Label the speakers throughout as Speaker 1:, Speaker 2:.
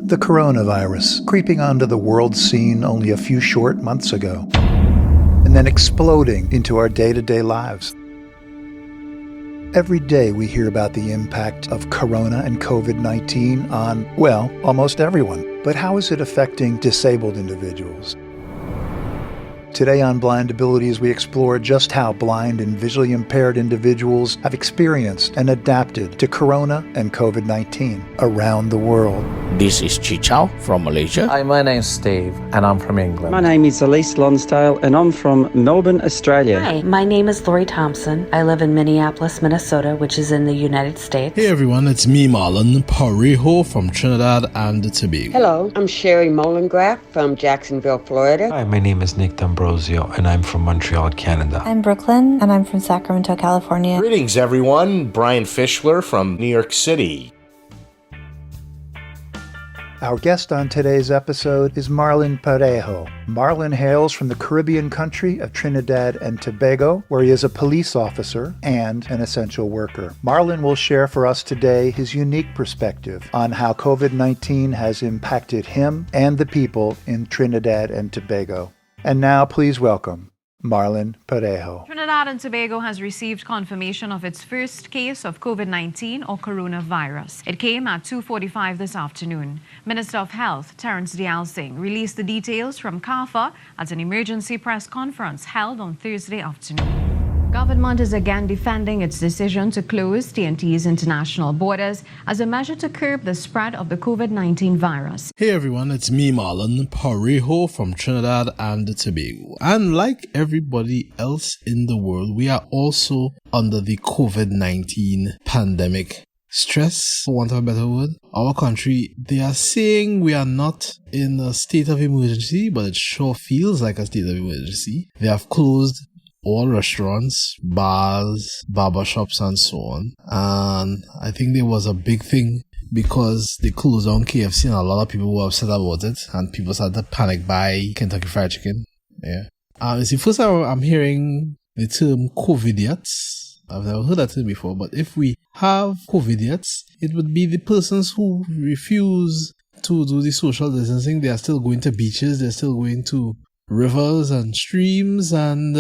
Speaker 1: The coronavirus, creeping onto the world scene only a few short months ago, and then exploding into our day-to-day lives. Every day we hear about the impact of corona and COVID-19 on, well, almost everyone. But how is it affecting disabled individuals? Today on Blind Abilities, we explore just how blind and visually impaired individuals have experienced and adapted to corona and COVID-19 around the world.
Speaker 2: This is Chichao from Malaysia.
Speaker 3: Hi, my name's Steve and I'm from England.
Speaker 4: My name is Elise Lonsdale and I'm from Melbourne, Australia.
Speaker 5: Hi, my name is Lori Thompson. I live in Minneapolis, Minnesota, which is in the United States.
Speaker 6: Hey everyone, it's me, Marlon Parieaho from Trinidad and Tobago.
Speaker 7: Hello, I'm Sherry Molengraf from Jacksonville, Florida.
Speaker 8: Hi, my name is Nick D'Ambrosio and I'm from Montreal, Canada.
Speaker 9: I'm Brooklyn and I'm from Sacramento, California.
Speaker 10: Greetings everyone, Brian Fischler from New York City.
Speaker 1: Our guest on today's episode is Marlon Parieaho. Marlon hails from the Caribbean country of Trinidad and Tobago, where he is a police officer and an essential worker. Marlon will share for us today his unique perspective on how COVID-19 has impacted him and the people in Trinidad and Tobago. And now please welcome Marlon Parieaho.
Speaker 11: Trinidad and Tobago has received confirmation of its first case of COVID-19 or coronavirus. It came at 2:45 this afternoon. Minister of Health, Terence Dialsing, released the details from CAFA at an emergency press conference held on Thursday afternoon. Government is again defending its decision to close T&T's international borders as a measure to curb the spread of the COVID-19 virus.
Speaker 6: Hey everyone, it's me, Marlon Parieaho from Trinidad and Tobago. And like everybody else in the world, we are also under the COVID-19 pandemic stress, for want of a better word. Our country, they are saying we are not in a state of emergency, but it sure feels like a state of emergency. They have closed all restaurants, bars, barbershops, and so on. And I think there was a big thing because they closed down KFC and a lot of people were upset about it. And people started to panic buy Kentucky Fried Chicken. Yeah. It's the first time I'm hearing the term COVIDiots. I've never heard that term before. But if we have COVIDiots, it would be the persons who refuse to do the social distancing. They are still going to beaches. They're still going to rivers and streams, and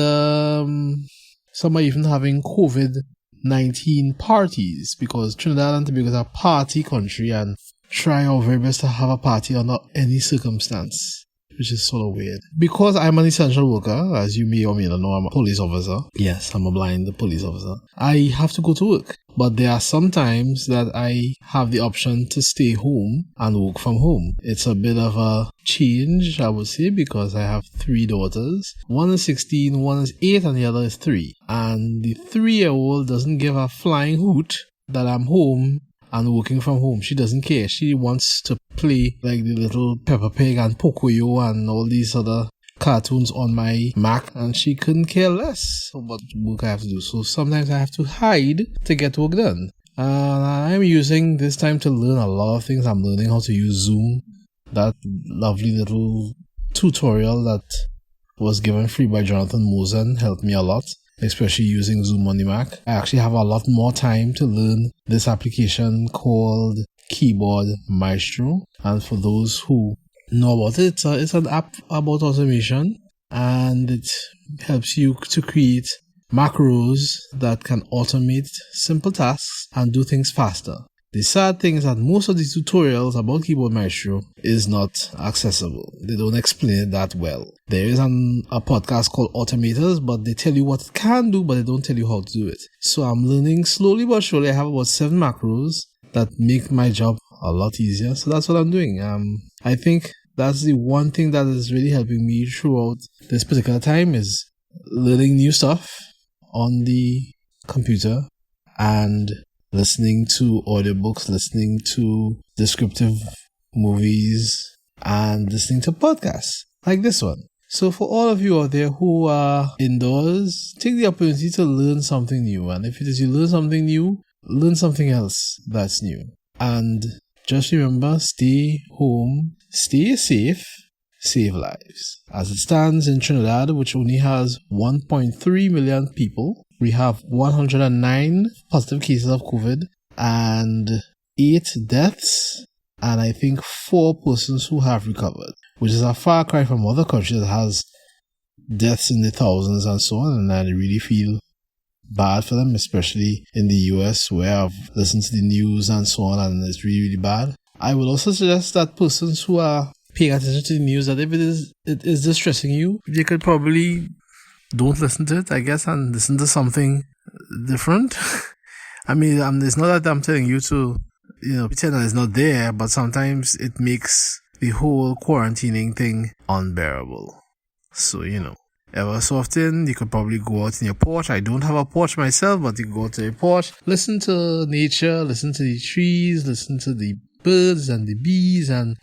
Speaker 6: some are even having COVID-19 parties, because Trinidad and Tobago is a party country and try our very best to have a party under any circumstance, which is sort of weird. Because I'm an essential worker, as you may or may not know, I'm a police officer. Yes, I'm a blind police officer. I have to go to work. But there are some times that I have the option to stay home and work from home. It's a bit of a change, I would say, because I have 3 daughters. One is 16, one is 8, and the other is 3. And the 3-year-old doesn't give a flying hoot that I'm home and working from home. She doesn't care. She wants to play like the little Peppa Pig and Pocoyo and all these other cartoons on my Mac, and she couldn't care less what work I have to do. So sometimes I have to hide to get work done. I'm using this time to learn a lot of things. I'm learning how to use Zoom. That lovely little tutorial that was given free by Jonathan Mosen helped me a lot, especially using Zoom on the Mac. I actually have a lot more time to learn this application called Keyboard Maestro. And for those who know about it, it's an app about automation, and it helps you to create macros that can automate simple tasks and do things faster. The sad thing is that most of the tutorials about Keyboard Maestro is not accessible. They don't explain it that well. There is a podcast called Automators, but they tell you what it can do, but they don't tell you how to do it. So I'm learning slowly but surely. I have about 7 macros that make my job a lot easier. So that's what I'm doing. I think that's the one thing that is really helping me throughout this particular time, is learning new stuff on the computer and listening to audiobooks, listening to descriptive movies, and listening to podcasts like this one. So for all of you out there who are indoors, take the opportunity to learn something new. And if it is you learn something new, learn something else that's new. And just remember, stay home, stay safe, save lives. As it stands in Trinidad, which only has 1.3 million people, we have 109 positive cases of COVID and 8 deaths and I think 4 persons who have recovered, which is a far cry from other countries that has deaths in the thousands and so on, and I really feel bad for them, especially in the US, where I've listened to the news and so on, and it's really, really bad. I would also suggest that persons who are paying attention to the news, that if it is distressing you, you could probably don't listen to it, I guess, and listen to something different. I mean, it's not that I'm telling you to, pretend that it's not there, but sometimes it makes the whole quarantining thing unbearable. So, ever so often, you could probably go out in your porch. I don't have a porch myself, but you can go to your porch, listen to nature, listen to the trees, listen to the birds and the bees, and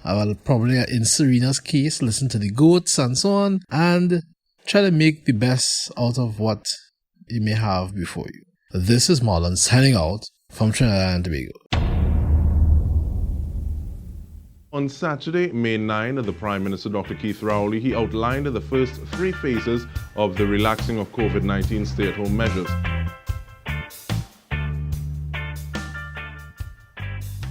Speaker 6: probably in Serena's case, listen to the goats and so on, and try to make the best out of what you may have before you. This is Marlon signing out from Trinidad and Tobago.
Speaker 12: On Saturday, May 9, the Prime Minister Dr. Keith Rowley, he outlined the first 3 phases of the relaxing of COVID-19 stay-at-home measures.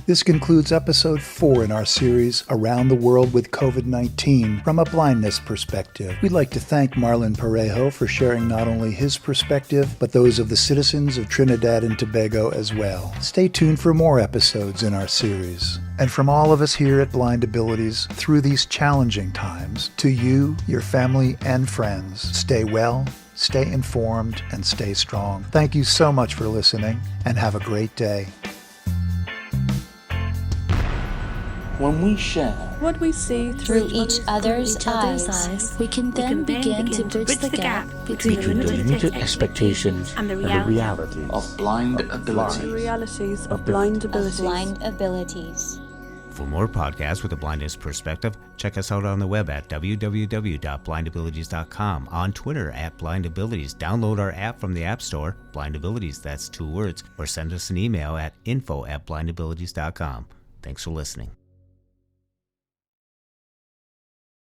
Speaker 1: This concludes episode 4 in our series, Around the World with COVID-19 from a Blindness Perspective. We'd like to thank Marlon Parieaho for sharing not only his perspective, but those of the citizens of Trinidad and Tobago as well. Stay tuned for more episodes in our series. And from all of us here at Blind Abilities, through these challenging times, to you, your family, and friends, stay well, stay informed, and stay strong. Thank you so much for listening, and have a great day.
Speaker 2: When we share
Speaker 13: what we see
Speaker 9: through each other's eyes, we can then begin to bridge the gap between
Speaker 2: the limited expectations
Speaker 13: and the reality
Speaker 2: of blind abilities.
Speaker 13: The realities of blind
Speaker 9: abilities.
Speaker 14: For more podcasts with a Blindness Perspective, check us out on the web at www.blindabilities.com, on Twitter at blindabilities. Download our app from the App Store, Blindabilities, that's 2 words, or send us an email at info@blindabilities.com. Thanks for listening.